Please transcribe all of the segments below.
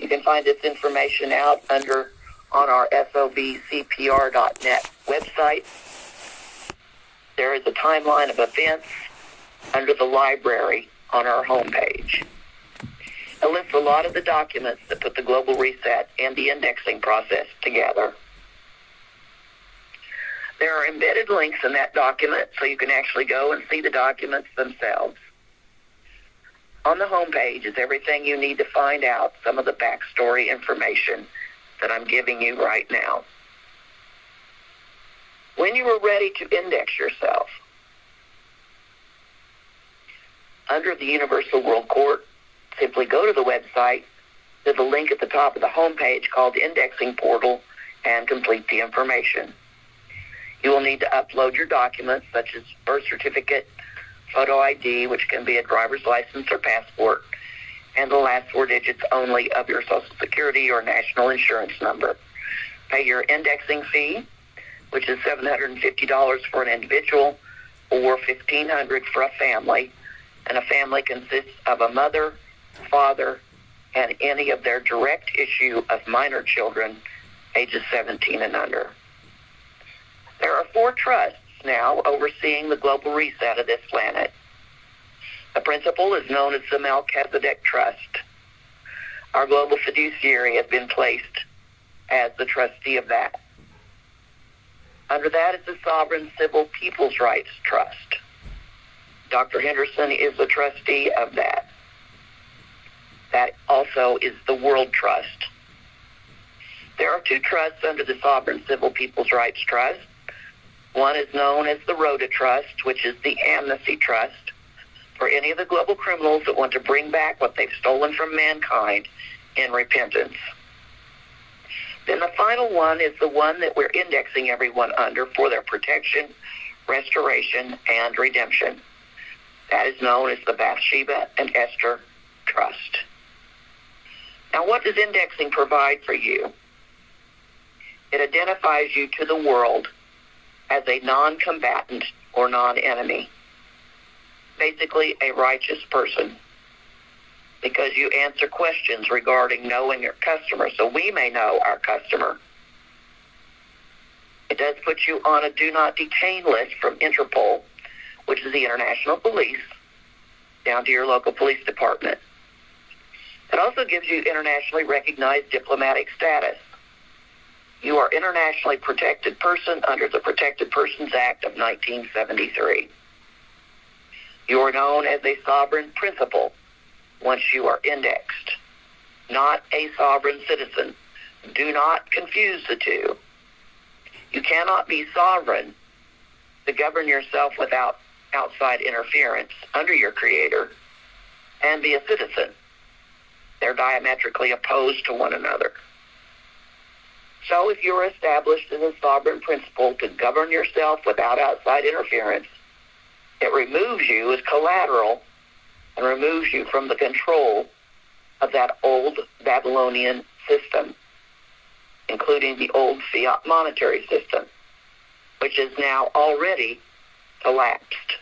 You can find this information out on our SOBCPR.net website. There is a timeline of events under the library on our homepage. It lists a lot of the documents that put the global reset and the indexing process together. There are embedded links in that document so you can actually go and see the documents themselves. On the homepage is everything you need to find out, some of the backstory information that I'm giving you right now. When you are ready to index yourself, under the Universal World Court, simply go to the website, to the link at the top of the homepage called Indexing Portal, and complete the information. You will need to upload your documents, such as birth certificate, photo ID, which can be a driver's license or passport, and the last 4 digits only of your Social Security or national insurance number. Pay your indexing fee, which is $750 for an individual or $1,500 for a family, and a family consists of a mother, father, and any of their direct issue of minor children ages 17 and under. There are 4 trusts now overseeing the global reset of this planet. The principal is known as the Melchizedek Trust. Our global fiduciary has been placed as the trustee of that. Under that is the Sovereign Civil People's Rights Trust. Dr. Henderson is the trustee of that. That also is the World Trust. There are 2 trusts under the Sovereign Civil People's Rights Trust. One is known as the Rhoda Trust, which is the Amnesty Trust, for any of the global criminals that want to bring back what they've stolen from mankind in repentance. Then the final one is the one that we're indexing everyone under for their protection, restoration, and redemption. That is known as the Bathsheba and Esther Trust. Now, what does indexing provide for you? It identifies you to the world as a non-combatant or non-enemy. Basically, a righteous person, because you answer questions regarding knowing your customer, so we may know our customer. It does put you on a do not detain list from Interpol, which is the international police, down to your local police department. It also gives you internationally recognized diplomatic status. You are internationally protected person under the Protected Persons Act of 1973. You are known as a sovereign principal once you are indexed, not a sovereign citizen. Do not confuse the two. You cannot be sovereign to govern yourself without outside interference under your creator and be a citizen. They're diametrically opposed to one another. So if you're established as a sovereign principle to govern yourself without outside interference, it removes you as collateral and removes you from the control of that old Babylonian system, including the old fiat monetary system, which is now already collapsed.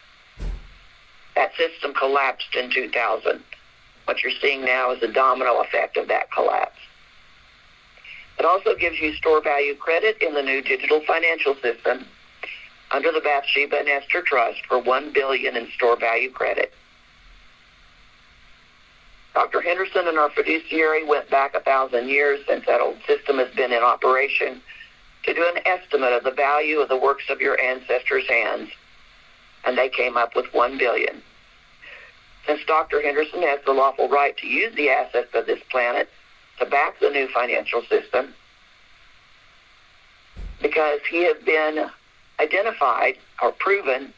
That system collapsed in 2000. What you're seeing now is a domino effect of that collapse. It also gives you store value credit in the new digital financial system under the Bathsheba and Esther Trust for $1 billion in store value credit. Dr. Henderson and our fiduciary went back 1,000 years since that old system has been in operation to do an estimate of the value of the works of your ancestors' hands, and they came up with $1 billion. Since Dr. Henderson has the lawful right to use the assets of this planet to back the new financial system, because he has been identified or proven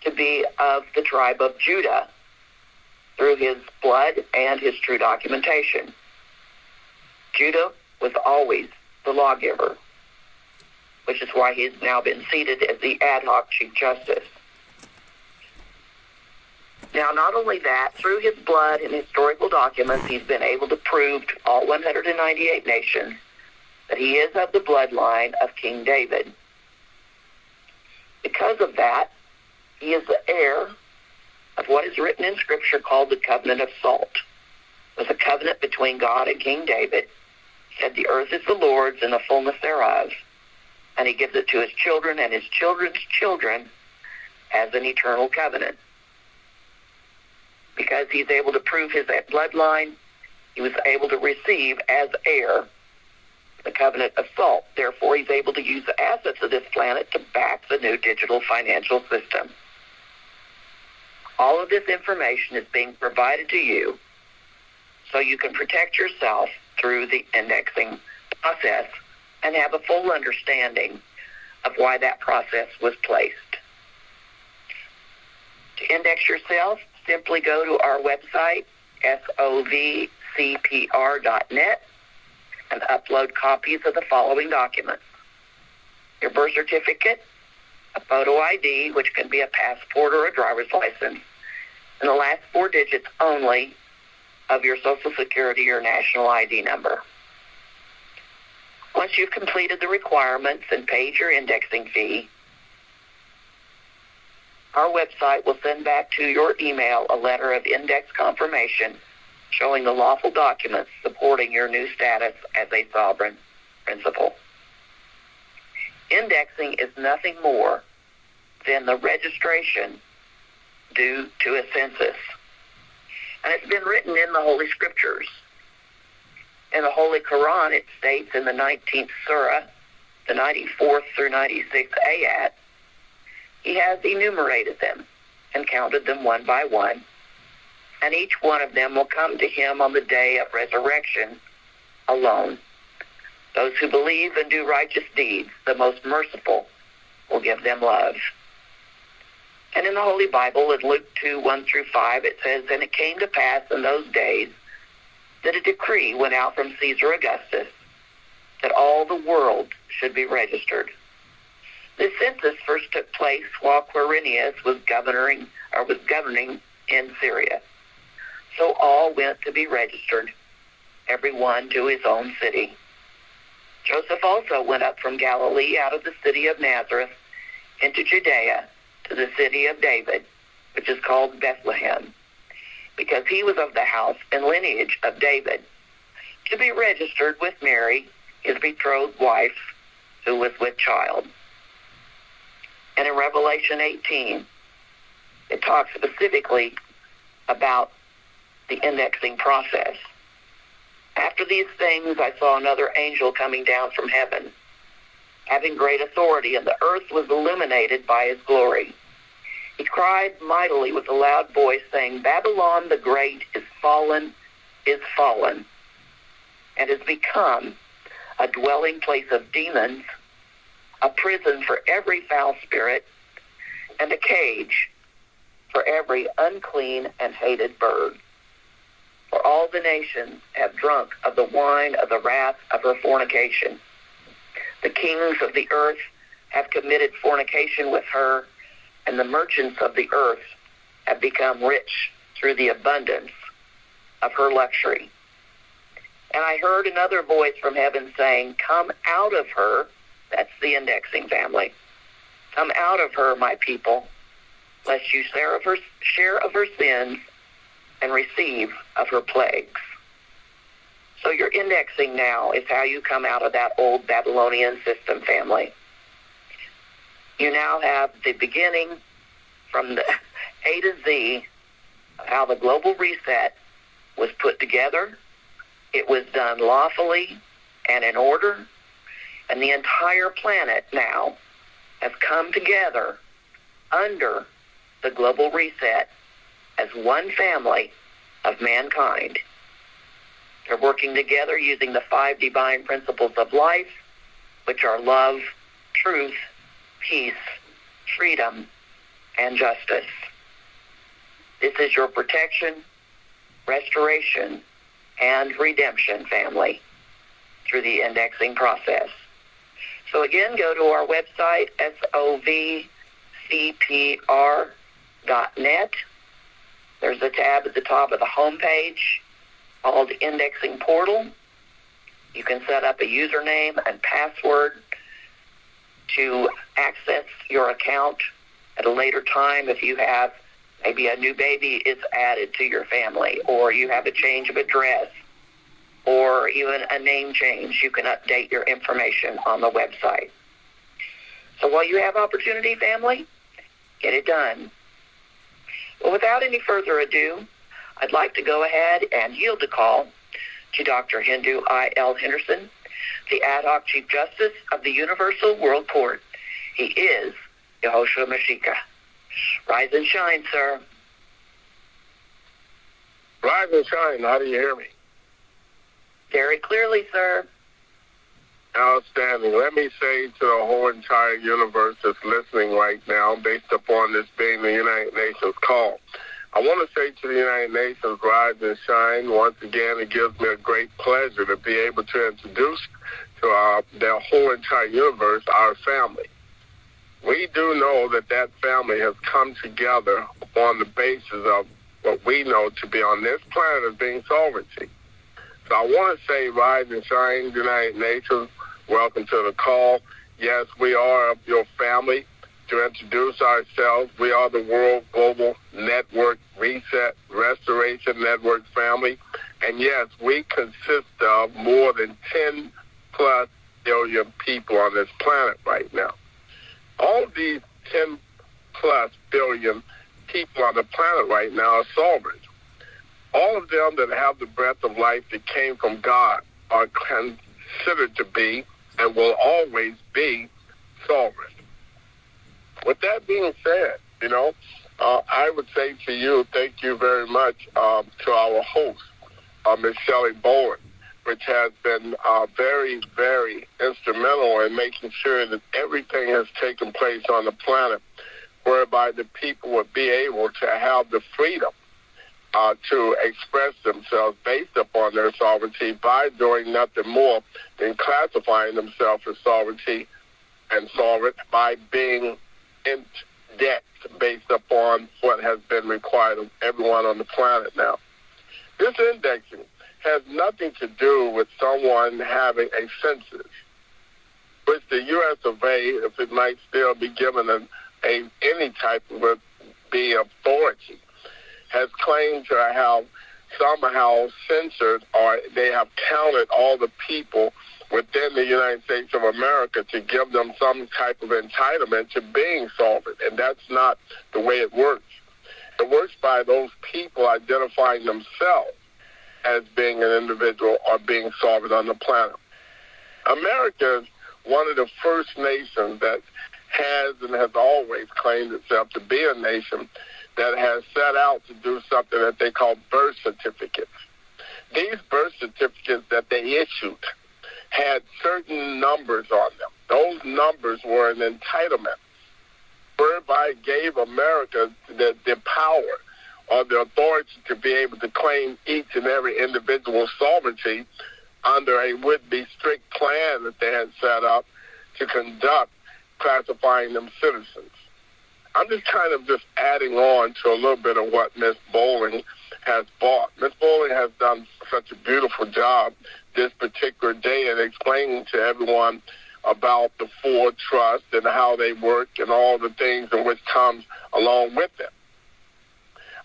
to be of the tribe of Judah through his blood and his true documentation. Judah was always the lawgiver, which is why he has now been seated as the ad hoc Chief Justice. Now, not only that, through his blood and historical documents, he's been able to prove to all 198 nations that he is of the bloodline of King David. Because of that, he is the heir of what is written in Scripture called the Covenant of Salt, was a covenant between God and King David. He said, the earth is the Lord's and the fullness thereof. And he gives it to his children and his children's children as an eternal covenant. Because he's able to prove his bloodline, he was able to receive as heir the covenant of salt. Therefore, he's able to use the assets of this planet to back the new digital financial system. All of this information is being provided to you so you can protect yourself through the indexing process and have a full understanding of why that process was placed. To index yourself, simply go to our website, sovcpr.net, and upload copies of the following documents: your birth certificate, a photo ID, which can be a passport or a driver's license, and the last 4 digits only of your Social Security or national ID number. Once you've completed the requirements and paid your indexing fee, our website will send back to your email a letter of index confirmation showing the lawful documents supporting your new status as a sovereign principal. Indexing is nothing more than the registration due to a census. And it's been written in the Holy Scriptures. In the Holy Quran, it states in the 19th Surah, the 94th through 96th ayat, he has enumerated them and counted them one by one, and each one of them will come to him on the day of resurrection alone. Those who believe and do righteous deeds, the most merciful, will give them love. And in the Holy Bible, in Luke 2:1-5, it says, and it came to pass in those days that a decree went out from Caesar Augustus that all the world should be registered. This census first took place while Quirinius was governing in Syria. So all went to be registered, every one to his own city. Joseph also went up from Galilee out of the city of Nazareth into Judea to the city of David, which is called Bethlehem, because he was of the house and lineage of David, to be registered with Mary, his betrothed wife, who was with child. And in Revelation 18, it talks specifically about the indexing process. After these things, I saw another angel coming down from heaven, having great authority, and the earth was illuminated by his glory. He cried mightily with a loud voice, saying, Babylon the Great is fallen, and has become a dwelling place of demons, a prison for every foul spirit, and a cage for every unclean and hated bird. For all the nations have drunk of the wine of the wrath of her fornication. The kings of the earth have committed fornication with her, and the merchants of the earth have become rich through the abundance of her luxury. And I heard another voice from heaven saying, Come out of her, that's the indexing family. Come out of her, my people, lest you share of her sins and receive of her plagues. So your indexing now is how you come out of that old Babylonian system, family. You now have the beginning from the A to Z of how the global reset was put together. It was done lawfully and in order, and the entire planet now has come together under the global reset as one family of mankind. They're working together using the 5 divine principles of life, which are love, truth, peace, freedom, and justice. This is your protection, restoration, and redemption, family, through the indexing process. So again, go to our website, sovcpr.net. There's a tab at the top of the homepage called Indexing Portal. You can set up a username and password to access your account at a later time if you have Maybe a new baby is added to your family, or you have a change of address, or even a name change. You can update your information on the website. So while you have opportunity, family, get it done. Well, without any further ado, I'd like to go ahead and yield the call to Dr. Hindu I.L. Henderson, the ad hoc Chief Justice of the Universal World Court. He is Yehoshua Mashiach. Rise and shine, sir. Rise and shine. How do you hear me? Very clearly, sir. Outstanding. Let me say to the whole entire universe that's listening right now, based upon this being the United Nations call, I want to say to the United Nations, rise and shine. Once again, it gives me a great pleasure to be able to introduce to the whole entire universe our family. We do know that that family has come together on the basis of what we know to be on this planet as being sovereignty. So I want to say, rise and shine, United Nations. Welcome to the call. Yes, we are your family. To introduce ourselves, we are the World Global Network Reset Restoration Network family. And yes, we consist of more than 10 plus billion people on this planet right now. All of these 10 plus billion people on the planet right now are sovereign. All of them that have the breath of life that came from God are considered to be and will always be sovereign. With that being said, I would say to you, thank you very much to our host, Ms. Shelley Bowen, which has been very, very instrumental in making sure that everything has taken place on the planet whereby the people would be able to have the freedom to express themselves based upon their sovereignty by doing nothing more than classifying themselves as sovereignty and sovereign by being in debt based upon what has been required of everyone on the planet now. This indexing has nothing to do with someone having a census, which the U.S. of A., if it might still be given any type of authority, has claimed to have somehow censored, or they have counted all the people within the United States of America to give them some type of entitlement to being sovereign. And that's not the way it works. It works by those people identifying themselves as being an individual or being sovereign on the planet. America is one of the first nations that has and has always claimed itself to be a nation that has set out to do something that they call birth certificates. These birth certificates that they issued had certain numbers on them. Those numbers were an entitlement, whereby it gave America the power or the authority to be able to claim each and every individual's sovereignty under a would-be strict plan that they had set up to conduct classifying them citizens. I'm just kind of adding on to a little bit of what Ms. Bowling has brought. Ms. Bowling has done such a beautiful job this particular day in explaining to everyone about the four trusts and how they work and all the things in which comes along with them.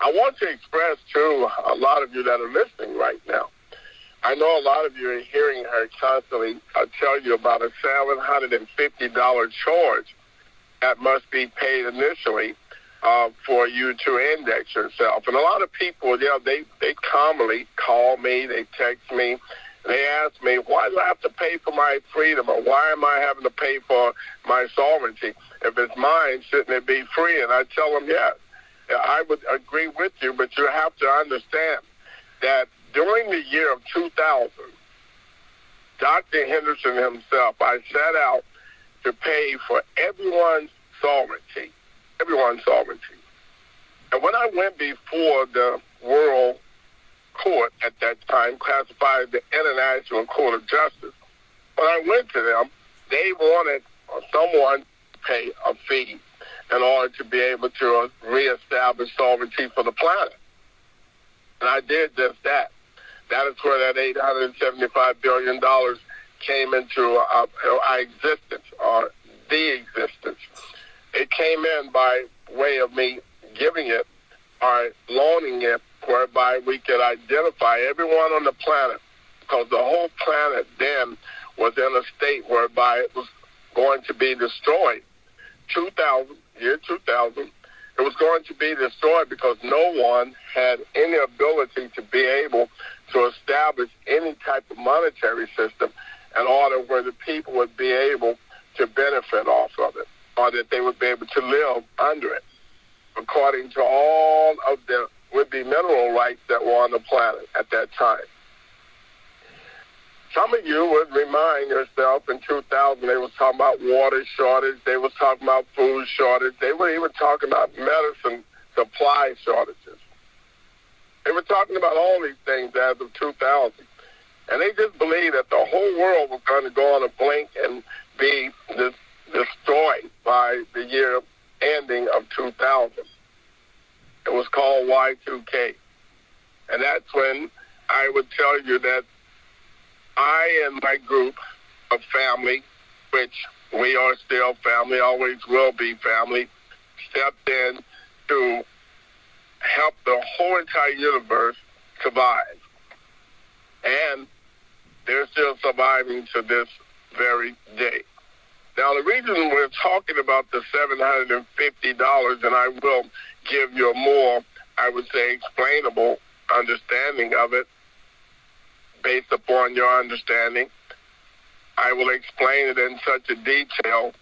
I want to express to a lot of you that are listening right now, I know a lot of you are hearing her constantly tell you about a $750 charge that must be paid initially for you to index yourself. And a lot of people, they commonly call me, they text me, they ask me, why do I have to pay for my freedom, or why am I having to pay for my sovereignty? If it's mine, shouldn't it be free? And I tell them, yes, I would agree with you, but you have to understand that during the year of 2000, Dr. Henderson himself, I set out to pay for everyone's sovereignty. And when I went before the World Court at that time, classified the International Court of Justice, when I went to them, they wanted someone to pay a fee in order to be able to reestablish sovereignty for the planet. And I did just that. That is where that $875 billion came into our existence, or the existence. It came in by way of me giving it are loaning it whereby we could identify everyone on the planet, because the whole planet then was in a state whereby it was going to be destroyed. 2000, it was going to be destroyed because no one had any ability to be able to establish any type of monetary system in order where the people would be able to benefit off of it, or that they would be able to live under it, according to all of the would-be mineral rights that were on the planet at that time. Some of you would remind yourself in 2000, they were talking about water shortage, they were talking about food shortage, they were even talking about medicine supply shortages. They were talking about all these things as of 2000. And they just believed that the whole world was going to go on a blink and be destroyed by the year ending of 2000. It was called Y2K. And that's when I would tell you that I and my group of family, which we are still family, always will be family, stepped in to help the whole entire universe survive. And they're still surviving to this very day. Now, the reason we're talking about the $750, and I will give you a more, I would say, explainable understanding of it, based upon your understanding. I will explain it in such a detail,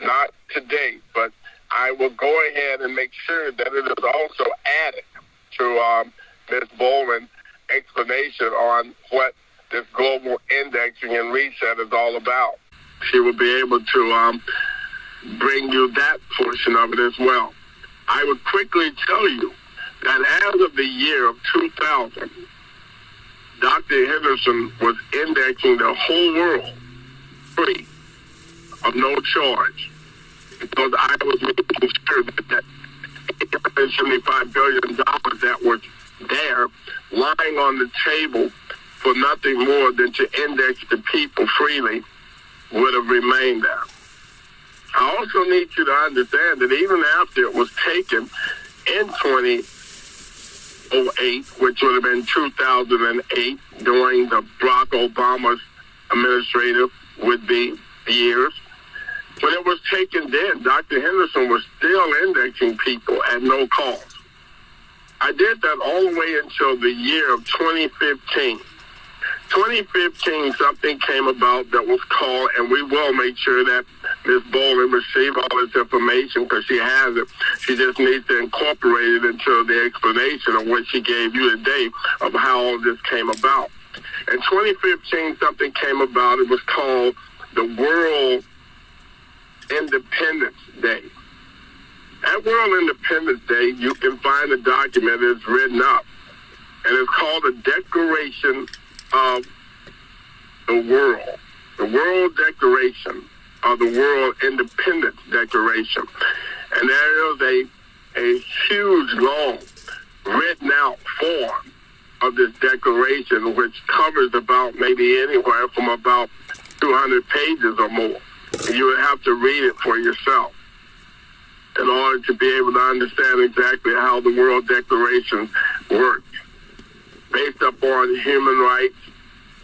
not today, but I will go ahead and make sure that it is also added to Ms. Bowman's explanation on what this global indexing and reset is all about. She will be able to bring you that portion of it as well. I would quickly tell you that as of the year of 2000, Dr. Henderson was indexing the whole world free of no charge, because I was making sure that $875 billion that was there lying on the table for nothing more than to index the people freely would have remained there. I also need you to understand that even after it was taken in 2008, which would have been 2008, during the Barack Obama's administrative would-be years, when it was taken then, Dr. Henderson was still indexing people at no cost. I did that all the way until the year of 2015. 2015, something came about that was called, and we will make sure that Ms. Bowman receive all this information because she has it. She just needs to incorporate it into the explanation of what she gave you today of how all this came about. In 2015, something came about. It was called the World Independence Day. At World Independence Day, you can find a document that's written up, and it's called the Declaration of the World Declaration of the World Independence Declaration. And there is a huge, long, written out form of this declaration, which covers about maybe anywhere from about 200 pages or more. And you would have to read it for yourself in order to be able to understand exactly how the World Declaration works. Based upon human rights,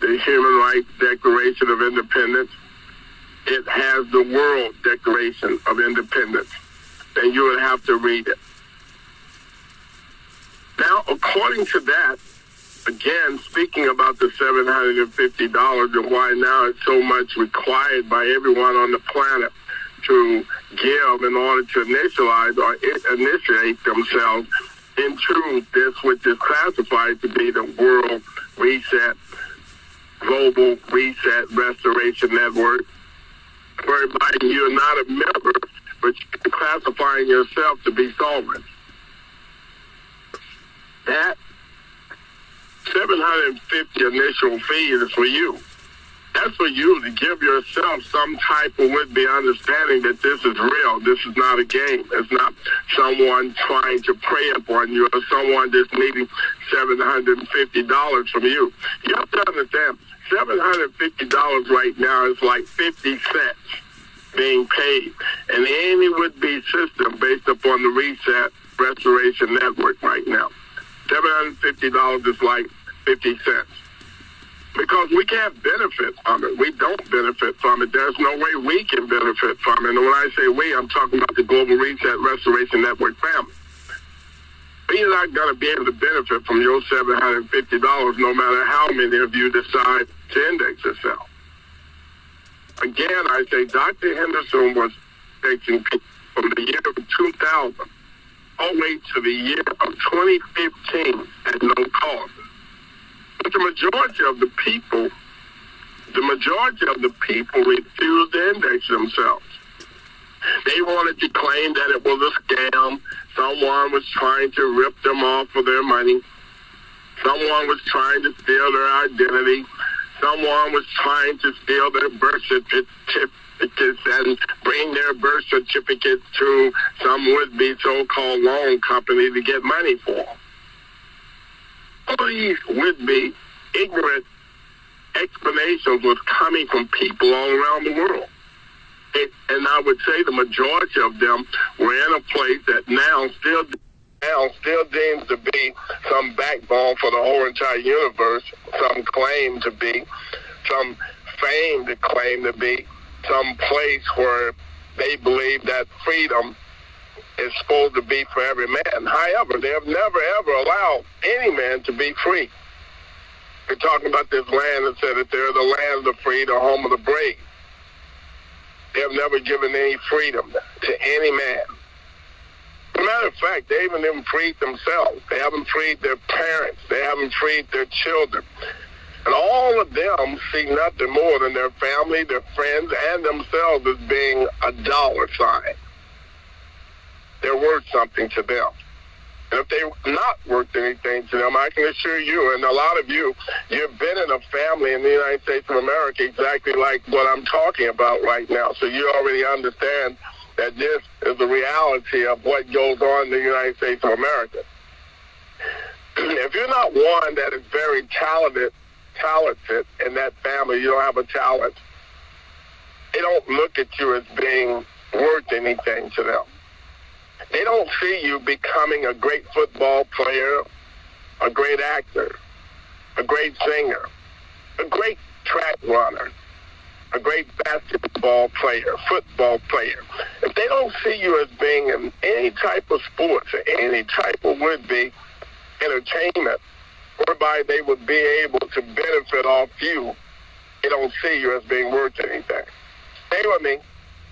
the Human Rights Declaration of Independence, it has the World Declaration of Independence, and you would have to read it. Now, according to that, again, speaking about the $750 and why now it's so much required by everyone on the planet to give in order to initialize or initiate themselves into this, which is classified to be the World Reset, Global Reset Restoration Network, whereby you're not a member, but you're classifying yourself to be sovereign. That $750 initial fee is for you. That's for you to give yourself some type of would-be understanding that this is real. This is not a game. It's not someone trying to prey upon you or someone just needing $750 from you. You have to understand, $750 right now is like 50 cents being paid. And any would-be system based upon the reset Restoration Network right now. $750 is like 50 cents. Because we can't benefit from it. We don't benefit from it. There's no way we can benefit from it. And when I say we, I'm talking about the Global Reset Restoration Network family. We're not going to be able to benefit from your $750 no matter how many of you decide to index yourself. Again, I say Dr. Henderson was taking people from the year of 2000 all the way to the year of 2015 at no cost. But the majority of the people refused to index themselves. They wanted to claim that it was a scam. Someone was trying to rip them off of their money. Someone was trying to steal their identity. Someone was trying to steal their birth certificates and bring their birth certificates to some would-be so-called loan company to get money for them. All these would-be ignorant explanations was coming from people all around the world. And I would say the majority of them were in a place that now still deems to be some backbone for the whole entire universe, some claim to be, some fame to claim to be, some place where they believe that freedom is supposed to be for every man. However, they have never, ever allowed any man to be free. They're talking about this land and said that they're the land of the free, the home of the brave. They have never given any freedom to any man. As a matter of fact, they haven't freed themselves. They haven't freed their parents. They haven't freed their children. And all of them see nothing more than their family, their friends, and themselves as being a dollar sign. They're worth something to them. And if they're not worth anything to them, I can assure you, and a lot of you, you've been in a family in the United States of America exactly like what I'm talking about right now. So you already understand that this is the reality of what goes on in the United States of America. If you're not one that is very talented in that family, you don't have a talent, they don't look at you as being worth anything to them. They don't see you becoming a great football player, a great actor, a great singer, a great track runner, a great basketball player, football player. If they don't see you as being in any type of sports or any type of would-be entertainment whereby they would be able to benefit off you, they don't see you as being worth anything. Stay with me.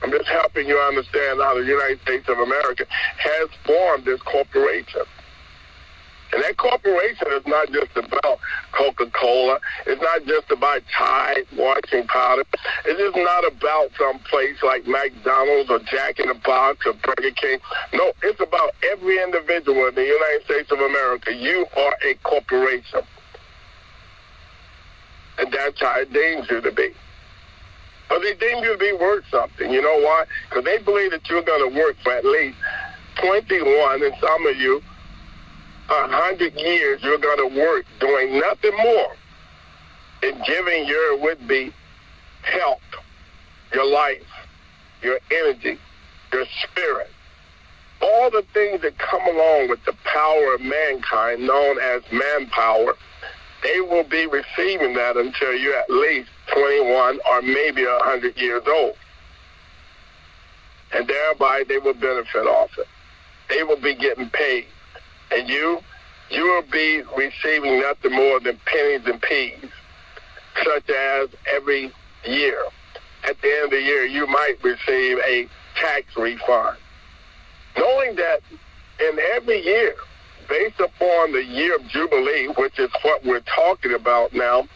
I'm just helping you understand how the United States of America has formed this corporation. And that corporation is not just about Coca-Cola. It's not just about Tide washing powder. It's just not about some place like McDonald's or Jack in the Box or Burger King. No, it's about every individual in the United States of America. You are a corporation. And that's how it deems you to be. But they deem you to be worth something. You know why? Because they believe that you're going to work for at least 21, and some of you, 100 years, you're going to work doing nothing more than giving your would-be health, your life, your energy, your spirit, all the things that come along with the power of mankind known as manpower. They will be receiving that until you're at least 21 or maybe 100 years old. And thereby they will benefit off it. They will be getting paid. And you will be receiving nothing more than pennies and peas, such as every year. At the end of the year, you might receive a tax refund. Knowing that in every year, based upon the year of Jubilee, which is what we're talking about now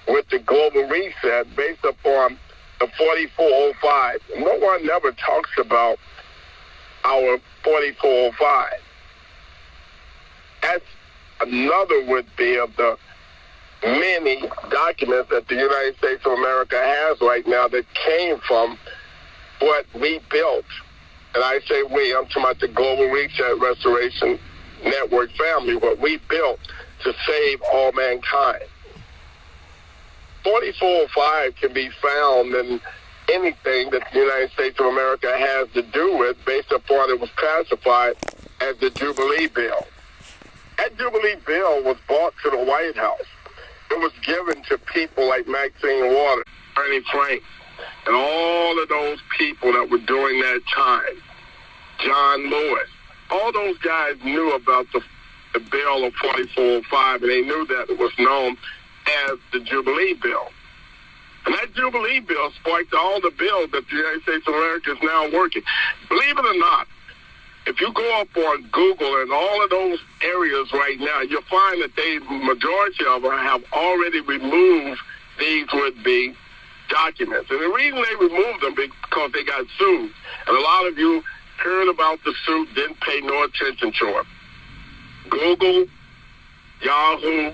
with the global reset, based upon the 4405. No one never talks about our 4405. That's another would-be of the many documents that the United States of America has right now that came from what we built. And I say we, I'm talking about the Global Reset Restoration Network family, what we built to save all mankind. 4405 can be found in anything that the United States of America has to do with based upon it was classified as the Jubilee Bill. That Jubilee Bill was brought to the White House. It was given to people like Maxine Waters, Bernie Frank, and all of those people that were during that time. John Lewis. All those guys knew about the bill of 4405, and they knew that it was known as the Jubilee Bill. And that Jubilee Bill sparked all the bills that the United States of America is now working. Believe it or not, if you go up on Google and all of those areas right now, you'll find that majority of them have already removed these would-be documents. And the reason they removed them is because they got sued. And a lot of you heard about the suit, didn't pay no attention to it. Google, Yahoo,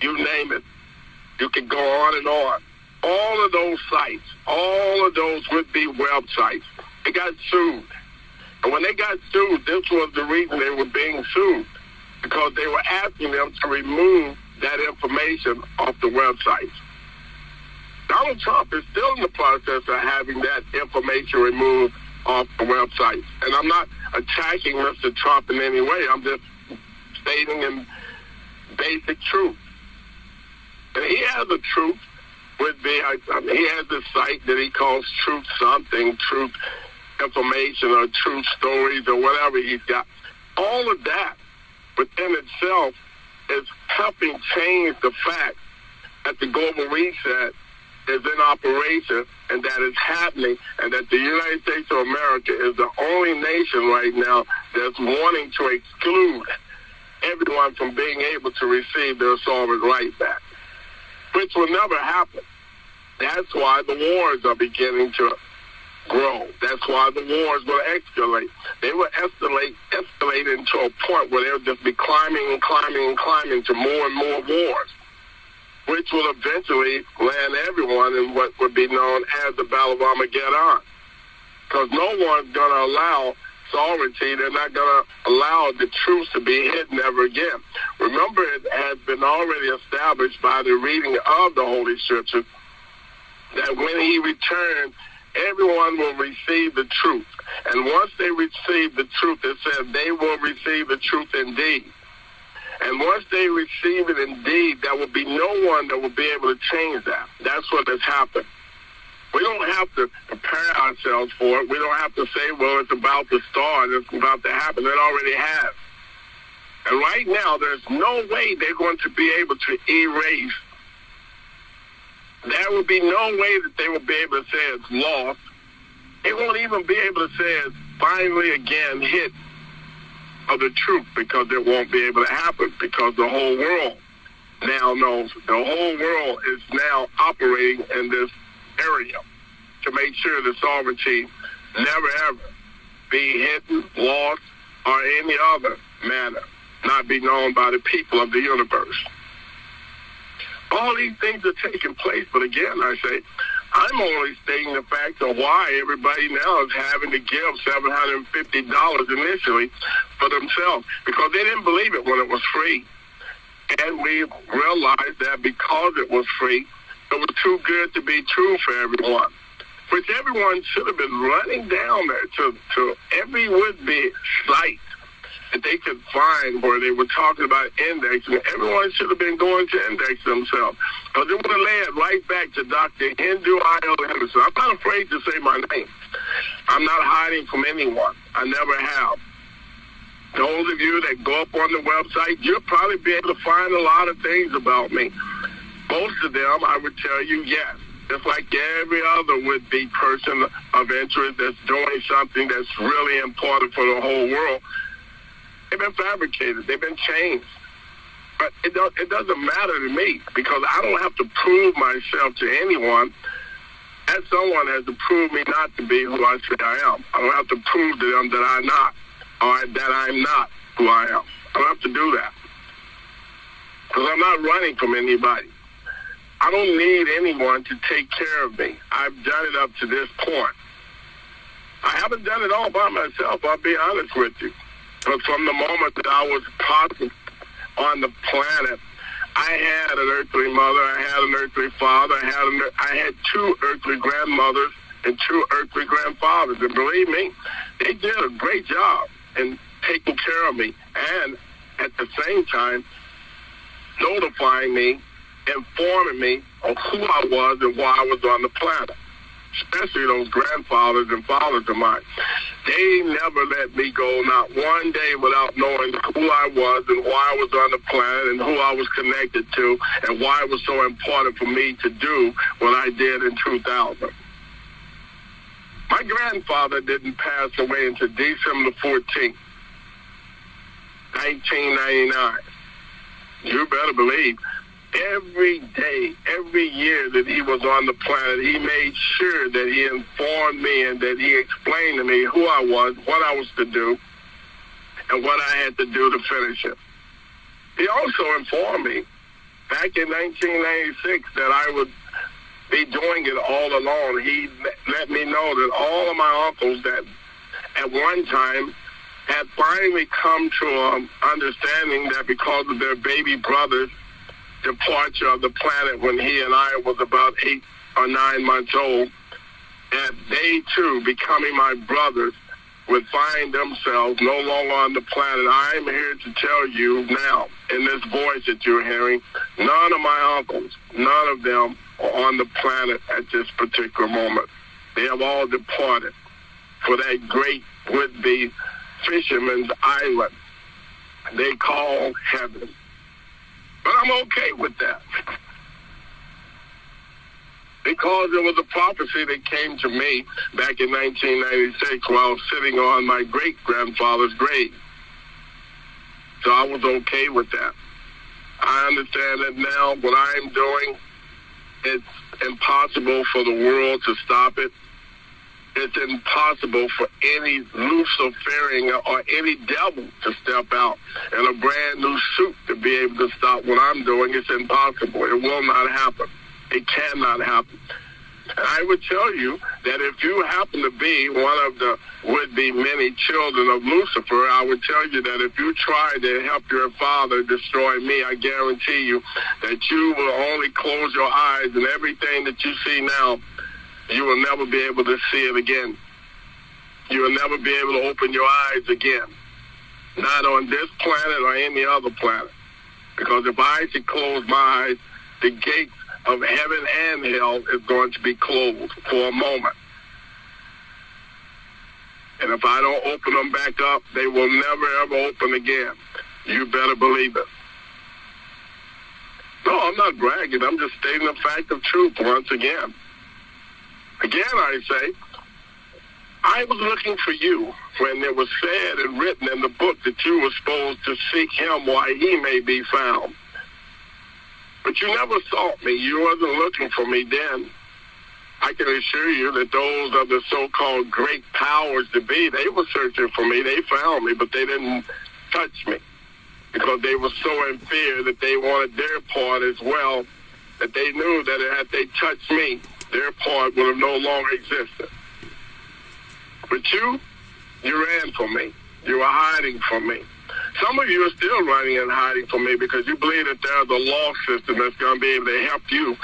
you name it. You can go on and on. All of those sites, all of those would-be websites, they got sued. And when they got sued, this was the reason they were being sued, because they were asking them to remove that information off the websites. Donald Trump is still in the process of having that information removed off the websites. And I'm not attacking Mr. Trump in any way. I'm just stating in basic truth. And he has a truth he has this site that he calls Truth Something, Truth Information, or Truth Stories, or whatever he's got. All of that within itself is helping change the fact that the global reset is in operation and that it's happening, and that the United States of America is the only nation right now that's wanting to exclude everyone from being able to receive their sovereign right back, which will never happen. That's why the wars are beginning to grow. That's why the wars will escalate. They will escalate into a point where they'll just be climbing and climbing and climbing to more and more wars, which will eventually land everyone in what would be known as the Battle of Armageddon. Because no one's going to allow sovereignty. They're not going to allow the truth to be hidden ever again. Remember, it has been already established by the reading of the Holy Scriptures that when he returns, everyone will receive the truth. And once they receive the truth, it says they will receive the truth indeed. And once they receive it indeed, there will be no one that will be able to change that. That's what has happened. We don't have to prepare ourselves for it. We don't have to say, well, it's about to start, it's about to happen. It already has. And right now, there's no way they're going to be able to erase. There will be no way that they will be able to say it's lost. They won't even be able to say it's finally again hit of the truth, because it won't be able to happen, because the whole world now knows. The whole world is now operating in this area to make sure the sovereignty never ever be hidden, lost, or any other manner not be known by the people of the universe. All these things are taking place, but again, I say, I'm only stating the fact of why everybody now is having to give $750 initially for themselves, because they didn't believe it when it was free. And we realized that because it was free, it was too good to be true for everyone, which everyone should have been running down there to every would-be site that they could find where they were talking about indexing. Everyone should have been going to index themselves, because it would have led right back to Dr. Hindu I.L. Henderson. I'm not afraid to say my name. I'm not hiding from anyone. I never have. Those of you that go up on the website, you'll probably be able to find a lot of things about me. Most of them, I would tell you, yes. Just like every other would-be person of interest that's doing something that's really important for the whole world, they've been fabricated. They've been changed. But it doesn't matter to me, because I don't have to prove myself to anyone. And someone has to prove me not to be who I say I am. I don't have to prove to them that I'm not, or that I'm not who I am. I don't have to do that, because I'm not running from anybody. I don't need anyone to take care of me. I've done it up to this point. I haven't done it all by myself, I'll be honest with you. But from the moment that I was possible on the planet, I had an earthly mother, I had an earthly father, I had two earthly grandmothers and two earthly grandfathers. And believe me, they did a great job in taking care of me, and at the same time notifying me, informing me of who I was and why I was on the planet, especially those grandfathers and fathers of mine. They never let me go, not one day, without knowing who I was and why I was on the planet and who I was connected to and why it was so important for me to do what I did in 2000. My grandfather didn't pass away until December 14th, 1999. You better believe every day, every year that he was on the planet, he made sure that he informed me and that he explained to me who I was, what I was to do, and what I had to do to finish it. He also informed me back in 1996 that I would be doing it all alone. He let me know that all of my uncles that at one time had finally come to an understanding that because of their baby brother's departure of the planet when he and I was about 8 or 9 months old, that they too, becoming my brothers, would find themselves no longer on the planet. I'm here to tell you now, in this voice that you're hearing, none of my uncles, none of them are on the planet at this particular moment. They have all departed for that great would-be fisherman's island they call heaven. But I'm okay with that, because it was a prophecy that came to me back in 1996 while I was sitting on my great-grandfather's grave. So I was okay with that. I understand that now what I'm doing, it's impossible for the world to stop it. It's impossible for any Luciferian or any devil to step out in a brand new suit to be able to stop what I'm doing. It's impossible. It will not happen. It cannot happen. And I would tell you that if you happen to be one of the would-be many children of Lucifer, I would tell you that if you try to help your father destroy me, I guarantee you that you will only close your eyes, and everything that you see now, you will never be able to see it again. You will never be able to open your eyes again. Not on this planet or any other planet. Because if I should close my eyes, the gates of heaven and hell is going to be closed for a moment. And if I don't open them back up, they will never, ever open again. You better believe it. No, I'm not bragging. I'm just stating the fact of truth once again. Again, I say, I was looking for you when it was said and written in the book that you were supposed to seek him while he may be found. But you never sought me. You wasn't looking for me then. I can assure you that those of the so-called great powers to be, they were searching for me. They found me, but they didn't touch me because they were so in fear that they wanted their part as well, that they knew that had they touched me, their part would have no longer existed. But you ran from me. You were hiding from me. Some of you are still running and hiding from me because you believe that there's a law system that's going to be able to help you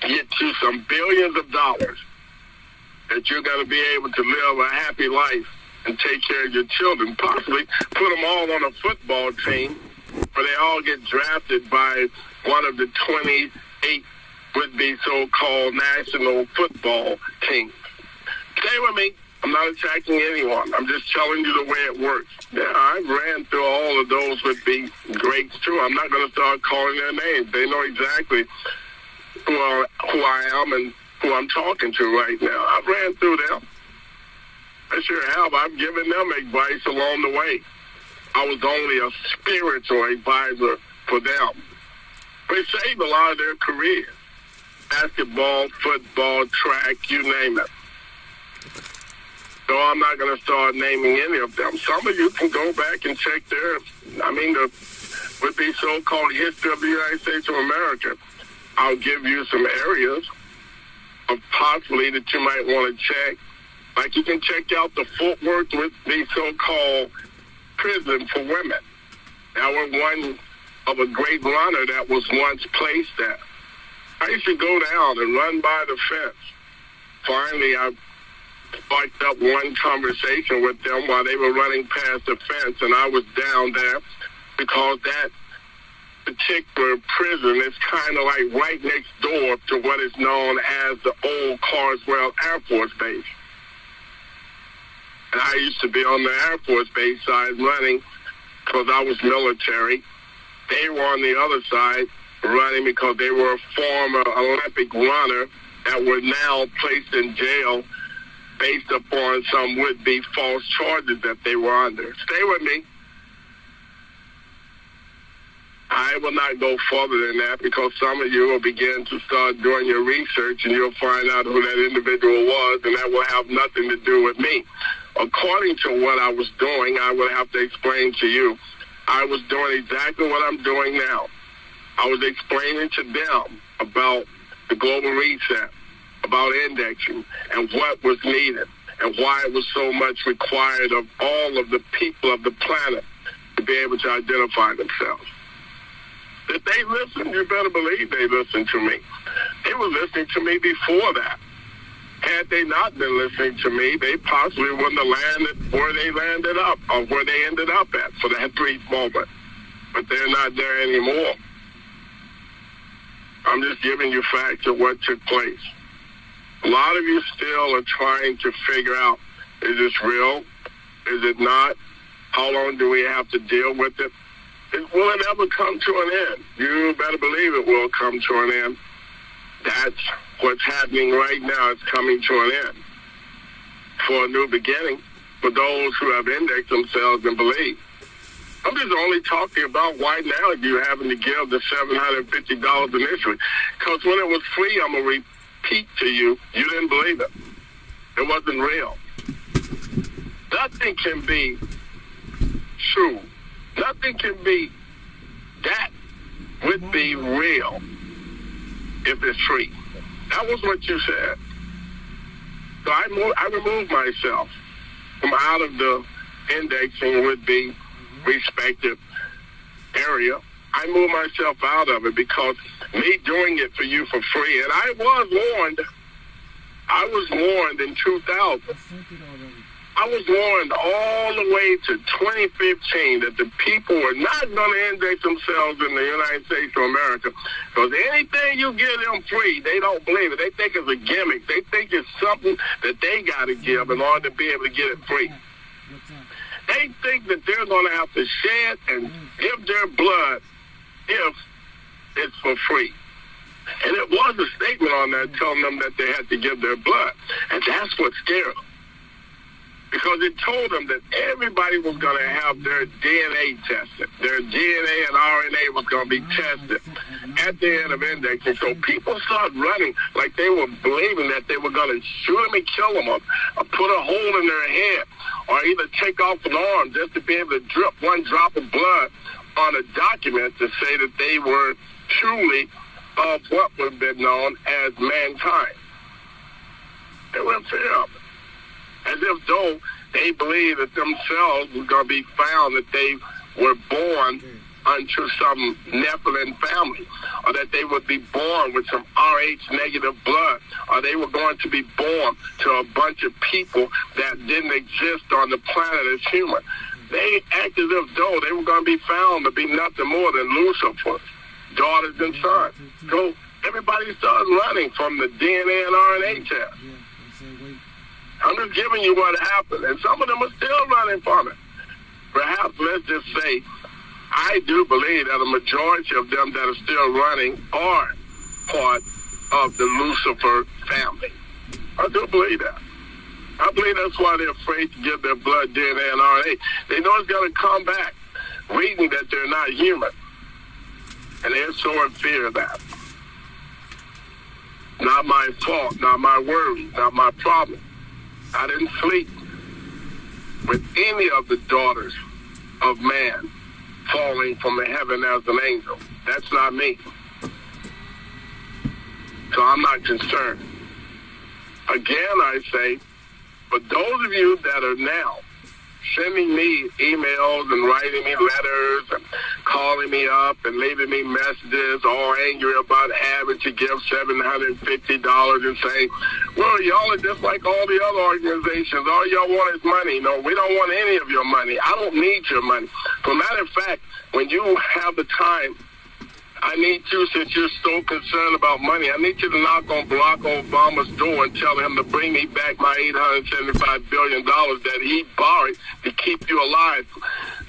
get you some billions of dollars, that you're going to be able to live a happy life and take care of your children, possibly put them all on a football team where they all get drafted by one of the 28 would-be so-called national football teams. Stay with me. I'm not attacking anyone. I'm just telling you the way it works. Yeah, I've ran through all of those would-be greats, too. I'm not going to start calling their names. They know exactly who I am and who I'm talking to right now. I've ran through them. I sure have. I've given them advice along the way. I was only a spiritual advisor for them. They saved a lot of their careers. Basketball, football, track, you name it. So I'm not going to start naming any of them. Some of you can go back and check the would-be so-called history of the United States of America. I'll give you some areas of possibly that you might want to check. Like you can check out the Fort Worth would-be so-called prison for women. Now we're one of a great runner that was once placed there. I used to go down and run by the fence. Finally, I sparked up one conversation with them while they were running past the fence, and I was down there because that particular prison is kind of like right next door to what is known as the old Carswell Air Force Base. And I used to be on the Air Force Base side running because I was military. They were on the other side running because they were a former Olympic runner that were now placed in jail based upon some would-be false charges that they were under. Stay with me. I will not go further than that because some of you will begin to start doing your research and you'll find out who that individual was, and that will have nothing to do with me. According to what I was doing, I would have to explain to you, I was doing exactly what I'm doing now. I was explaining to them about the global reset, about indexing, and what was needed, and why it was so much required of all of the people of the planet to be able to identify themselves. If they listened, you better believe they listened to me. They were listening to me before that. Had they not been listening to me, they possibly wouldn't have landed where they landed up, or where they ended up at for that brief moment. But they're not there anymore. I'm just giving you facts of what took place. A lot of you still are trying to figure out, is this real? Is it not? How long do we have to deal with it? Will it ever come to an end? You better believe it will come to an end. That's what's happening right now. It's coming to an end for a new beginning for those who have indexed themselves and believe. I'm just only talking about why now you having to give the $750 initially. Because when it was free, I'm going to repeat to you, you didn't believe it. It wasn't real. Nothing can be true. Nothing can be that would be real if it's free. That was what you said. So I removed myself from out of the indexing would be respective area. I moved myself out of it because me doing it for you for free, and I was warned in 2000. I was warned all the way to 2015 that the people were not going to index themselves in the United States of America because anything you give them free, they don't believe it. They think it's a gimmick. They think it's something that they got to give in order to be able to get it free. They think that they're going to have to shed and give their blood if it's for free. And it was a statement on there telling them that they had to give their blood. And that's what scared them. Because it told them that everybody was going to have their DNA tested. Their DNA and RNA was going to be tested at the end of indexing. So people started running like they were believing that they were going to shoot them and kill them, or put a hole in their head, or either take off an arm just to be able to drip one drop of blood on a document to say that they were truly of what would have been known as mankind. They were in fear of it. As if though they believed that themselves was going to be found that they were born unto some Nephilim family, or that they would be born with some Rh negative blood, or they were going to be born to a bunch of people that didn't exist on the planet as human. They acted as if though they were going to be found to be nothing more than Lucifer's daughters and sons. So everybody started running from the DNA and RNA test. I'm just giving you what happened, and some of them are still running from it. Perhaps, let's just say, I do believe that a majority of them that are still running are part of the Lucifer family. I do believe that. I believe that's why they're afraid to give their blood, DNA, and RNA. They know it's going to come back, reading that they're not human. And they're so in fear of that. Not my fault, not my worry, not my problem. I didn't sleep with any of the daughters of man falling from heaven as an angel. That's not me. So I'm not concerned. Again, I say, for those of you that are now sending me emails and writing me letters and calling me up and leaving me messages all angry about having to give $750 and say, well, y'all are just like all the other organizations. All y'all want is money. No, we don't want any of your money. I don't need your money. As a matter of fact, when you have the time, I need you, since you're so concerned about money, I need you to knock on Barack Obama's door and tell him to bring me back my $875 billion that he borrowed to keep you alive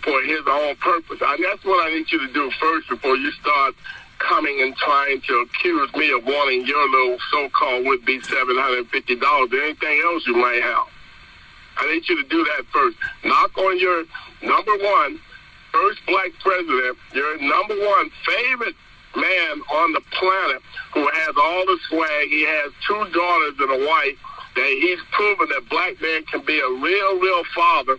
for his own purpose. And that's what I need you to do first before you start coming and trying to accuse me of wanting your little so-called would-be $750 or anything else you might have. I need you to do that first. Knock on your number one, first black president, your number one favorite man on the planet who has all the swag. He has 2 daughters and a wife, that he's proven that black men can be a real father.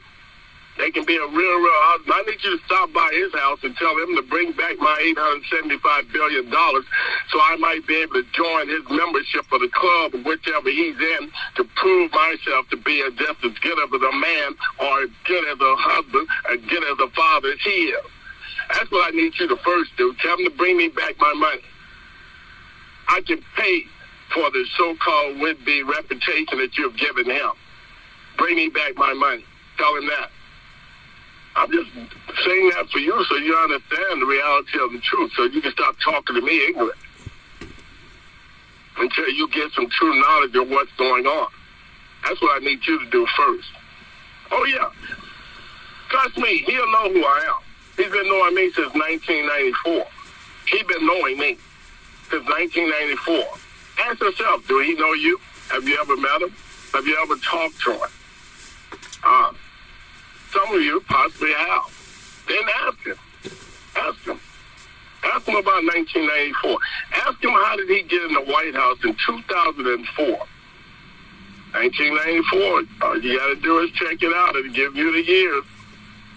They can be a real husband. I need you to stop by his house and tell him to bring back my $875 billion so I might be able to join his membership of the club, whichever he's in, to prove myself to be just as good of a man or as good as a husband, as good as a father as he is. That's what I need you to first do. Tell him to bring me back my money. I can pay for the so-called would-be reputation that you've given him. Bring me back my money. Tell him that. I'm just saying that for you so you understand the reality of the truth, so you can stop talking to me ignorant until you get some true knowledge of what's going on. That's what I need you to do first. Oh, yeah. Trust me, he'll know who I am. He's been knowing me since 1994. He's been knowing me since 1994. Ask yourself, do he know you? Have you ever met him? Have you ever talked to him? Some of you possibly have. Then ask him. Ask him. Ask him about 1994. Ask him how did he get in the White House in 2004. 1994. All you got to do is check it out. It'll give you the years.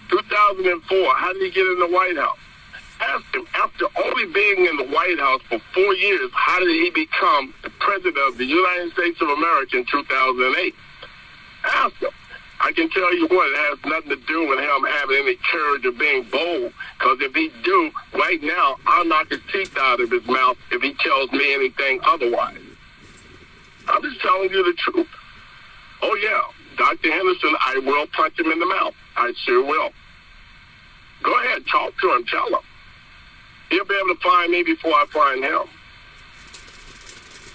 2004. How did he get in the White House? Ask him, after only being in the White House for 4 years, how did he become the President of the United States of America in 2008? Ask him. I can tell you what, it has nothing to do with him having any courage or being bold, because if he do, right now, I'll knock his teeth out of his mouth if he tells me anything otherwise. I'm just telling you the truth. Oh, yeah, Dr. Henderson, I will punch him in the mouth. I sure will. Go ahead, talk to him, tell him. He'll be able to find me before I find him.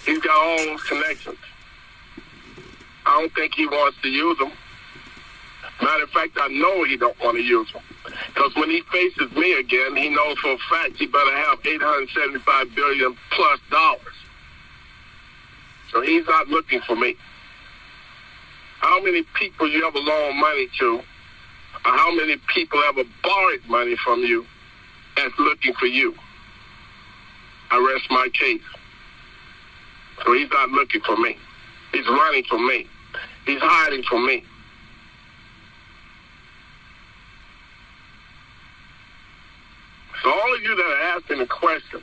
He's got all those connections. I don't think he wants to use them. Matter of fact, I know he don't want to use them. Because when he faces me again, he knows for a fact he better have $875 billion plus dollars. So he's not looking for me. How many people you ever loaned money to, or how many people ever borrowed money from you that's looking for you? I rest my case. So he's not looking for me. He's running from me. He's hiding from me. So all of you that are asking a question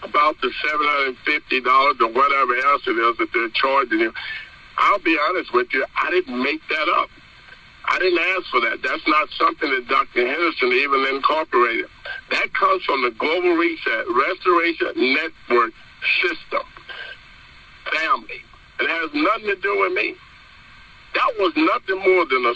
about the $750 or whatever else it is that they're charging you, I'll be honest with you, I didn't make that up. I didn't ask for that. That's not something that Dr. Henderson even incorporated. That comes from the Global Reset Restoration Network system, family. It has nothing to do with me. That was nothing more than a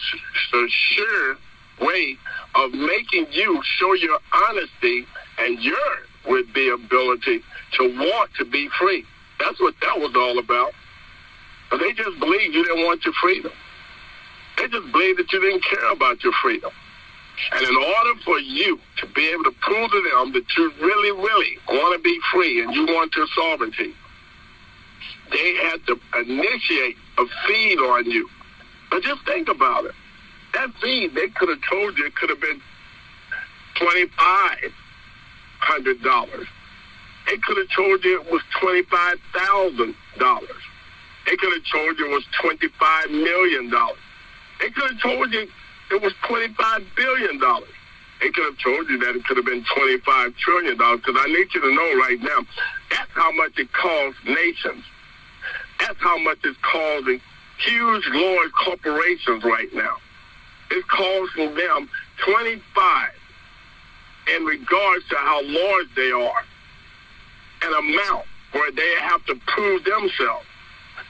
sure way of making you show your honesty and your would-be ability to want to be free. That's what that was all about. But they just believed you didn't want your freedom. They just believed that you didn't care about your freedom. And in order for you to be able to prove to them that you really, really want to be free and you want your sovereignty, they had to initiate a feed on you. But just think about it. That feed, they could have told you it could have been $2,500. They could have told you it was $25,000. They could have told you it was $25 million. They could have told you it was $25 billion. They could have told you that it could have been $25 trillion. Because I need you to know right now, that's how much it costs nations. That's how much it's causing huge large corporations right now. It's costing them 25 in regards to how large they are, an amount where they have to prove themselves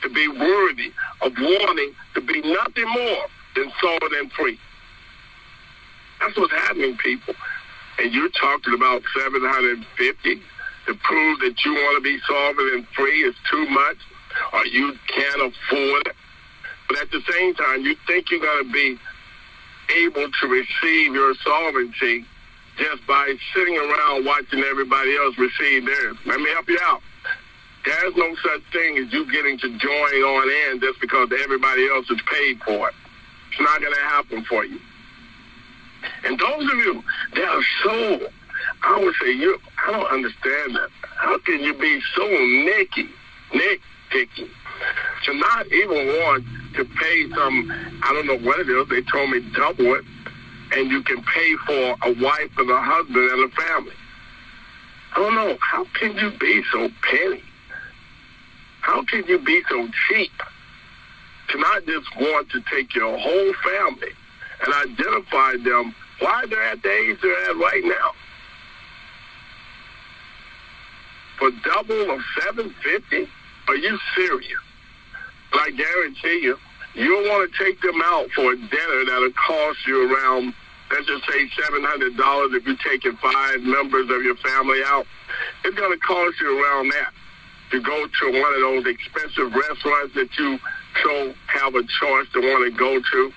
to be worthy of wanting to be nothing more than solvent and free. That's what's happening, people. And you're talking about $750 to prove that you want to be solvent and free is too much, or you can't afford it. But at the same time, you think you're going to be able to receive your solvency just by sitting around watching everybody else receive theirs. Let me help you out. There's no such thing as you getting to join on in just because everybody else is paid for it. It's not going to happen for you. And those of you that are so, I would say, I don't understand that. How can you be so nitpicky to not even want to pay some, I don't know what it is, they told me double it, and you can pay for a wife and a husband and a family. I don't know. How can you be so petty? How can you be so cheap to not just want to take your whole family and identify them why they're at the age they're at right now? For double of $750? Are you serious? But I guarantee you, you'll want to take them out for a dinner that'll cost you around, let's just say $700 if you're taking 5 members of your family out. It's going to cost you around that to go to one of those expensive restaurants that you so have a choice to want to go to.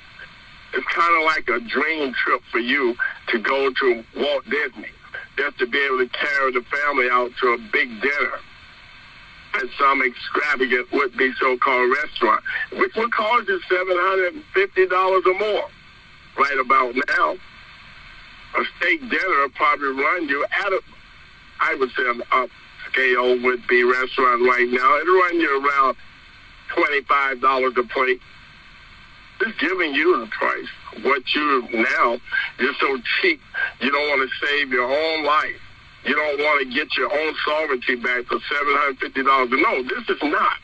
It's kind of like a dream trip for you to go to Walt Disney, just to be able to carry the family out to a big dinner at some extravagant would-be so-called restaurant, which would cost you $750 or more. Right about now, a steak dinner will probably run you at I would say an upscale would-be restaurant right now. It'll run you around $25 a plate. It's giving you the price. What you're so cheap, you don't want to save your own life. You don't want to get your own solvency back for $750. No, this is not.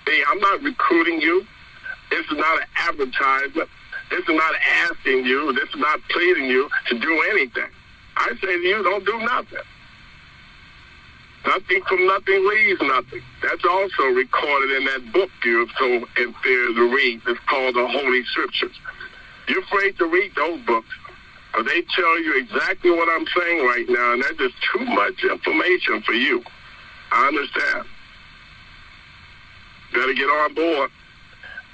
Hey, I'm not recruiting you. This is not an advertisement. This is not asking you. This is not pleading you to do anything. I say to you, don't do nothing. Nothing from nothing leaves nothing. That's also recorded in that book you're so in fear to read. It's called the Holy Scriptures. You're afraid to read those books. They tell you exactly what I'm saying right now, and that's just too much information for you. I understand. Better get on board.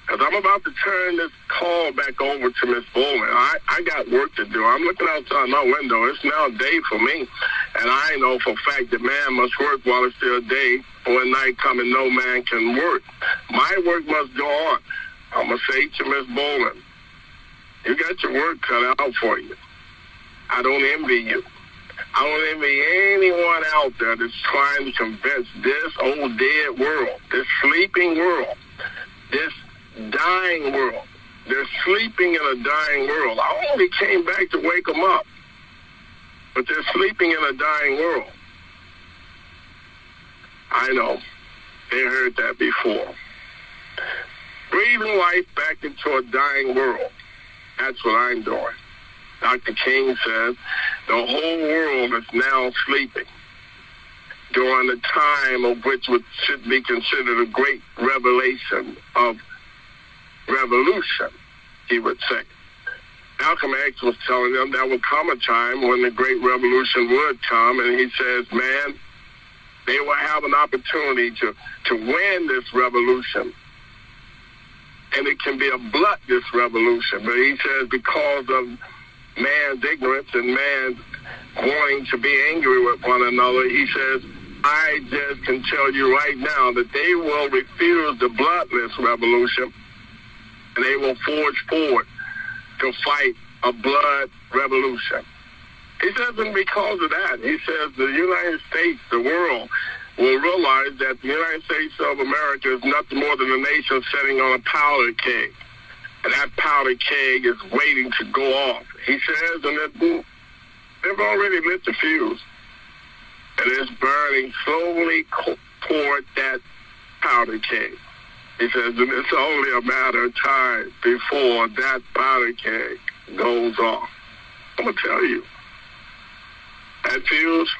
Because I'm about to turn this call back over to Miss Bowman. I got work to do. I'm looking outside my window. It's now day for me. And I know for a fact that man must work while it's still day. For a night coming, no man can work. My work must go on. I'm going to say to Miss Bowman, you got your work cut out for you. I don't envy you. I don't envy anyone out there that's trying to convince this old dead world, this sleeping world, this dying world. They're sleeping in a dying world. I only came back to wake them up. But they're sleeping in a dying world. I know. They heard that before. Breathing life back into a dying world. That's what I'm doing. Dr. King says the whole world is now sleeping during the time of which should be considered a great revelation of revolution, he would say. Malcolm X was telling them there would come a time when the great revolution would come, and he says, man, they will have an opportunity to win this revolution. And it can be a bloodless revolution. But he says because of man's ignorance and man wanting to be angry with one another, he says, I just can tell you right now that they will refuse the bloodless revolution, and they will forge forward to fight a blood revolution. He says, and because of that, he says the United States, the world, will realize that the United States of America is nothing more than a nation sitting on a powder keg. And that powder keg is waiting to go off. He says, and they've already lit the fuse. And it's burning slowly toward that powder keg. He says, and it's only a matter of time before that powder keg goes off. I'm going to tell you, that fuse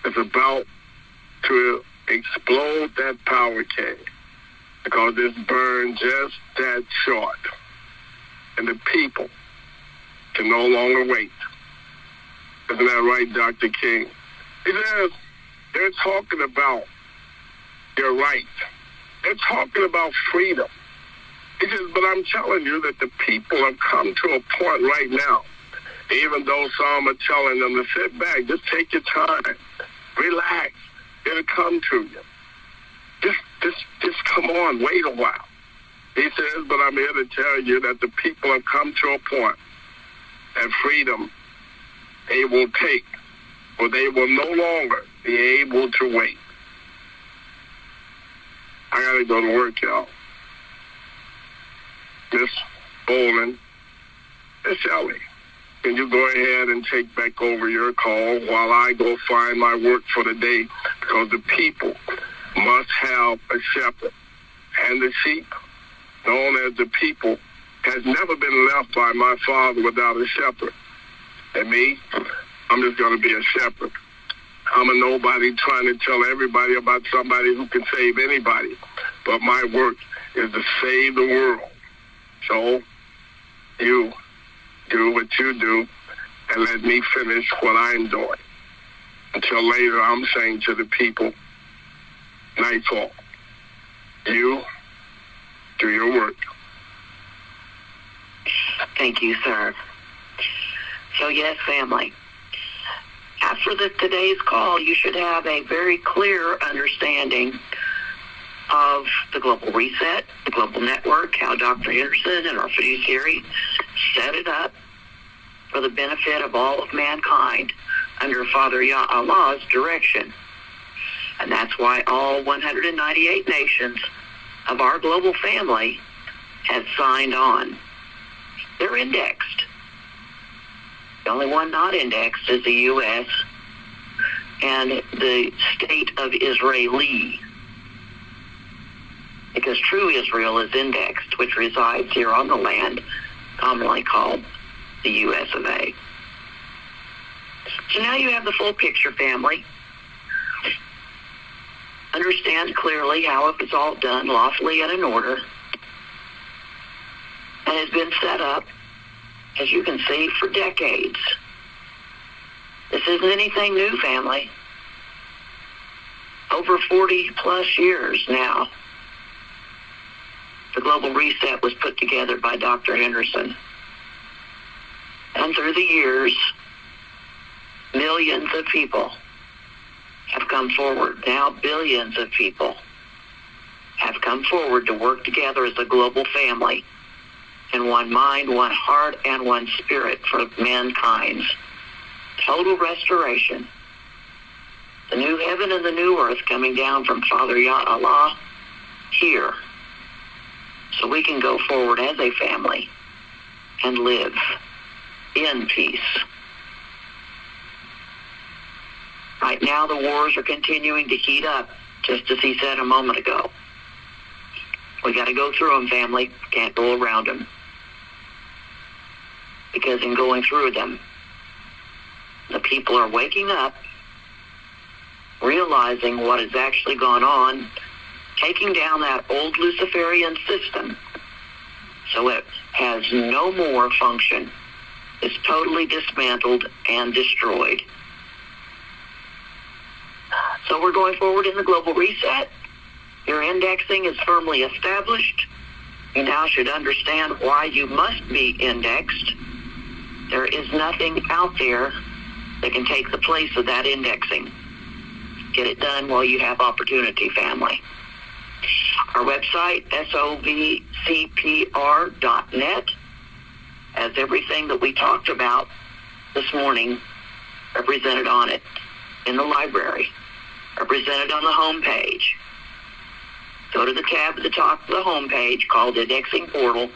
is about to explode that power keg because it's burned just that short. And the people can no longer wait. Isn't that right, Dr. King? He says, they're talking about your rights. They're talking about freedom. He says, but I'm telling you that the people have come to a point right now, even though some are telling them to sit back, just take your time, relax, it'll come to you. Just come on, wait a while. He says, but I'm here to tell you that the people have come to a point that freedom they will take, or they will no longer be able to wait. I gotta go to work, y'all. Miss Bolin, Miss Ellie, can you go ahead and take back over your call while I go find my work for the day? Because the people must have a shepherd. And the sheep, known as the people, has never been left by my Father without a shepherd. And me, I'm just going to be a shepherd. I'm a nobody trying to tell everybody about somebody who can save anybody. But my work is to save the world. So you do what you do and let me finish what I'm doing. Until later, I'm saying to the people, nightfall, you do your work. Thank you, sir. So yes, family, after today's call, you should have a very clear understanding of the global reset, the global network, how Dr. Henderson and our fiduciary set it up for the benefit of all of mankind under Father Yah Allah's direction. And that's why all 198 nations of our global family have signed on. They're indexed. The only one not indexed is the U.S. and the state of Israeli, because true Israel is indexed, which resides here on the land, commonly called the U.S. of A. So now you have the full picture, family. Understand clearly how it was all done lawfully and in order, and has been set up, as you can see, for decades. This isn't anything new, family. Over 40 plus years now, the global reset was put together by Dr. Henderson. And through the years, millions of people have come forward. Now billions of people have come forward to work together as a global family in one mind, one heart, and one spirit for mankind's total restoration. The new heaven and the new earth coming down from Father Yah Allah here, so we can go forward as a family and live in peace. Right now, the wars are continuing to heat up, just as he said a moment ago. We got to go through them, family. Can't go around them. Because in going through them, the people are waking up, realizing what has actually gone on, taking down that old Luciferian system so it has no more function. It's totally dismantled and destroyed. So we're going forward in the global reset. Your indexing is firmly established. You now should understand why you must be indexed. There is nothing out there that can take the place of that indexing. Get it done while you have opportunity, family. Our website, sovcpr.net, has everything that we talked about this morning represented on it in the library, represented on the home page. Go to the tab at the top of the home page called Indexing Portal,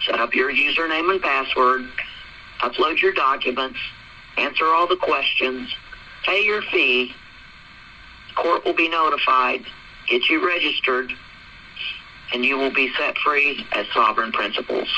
set up your username and password, upload your documents, answer all the questions, pay your fee. The court will be notified, get you registered, and you will be set free as sovereign principals.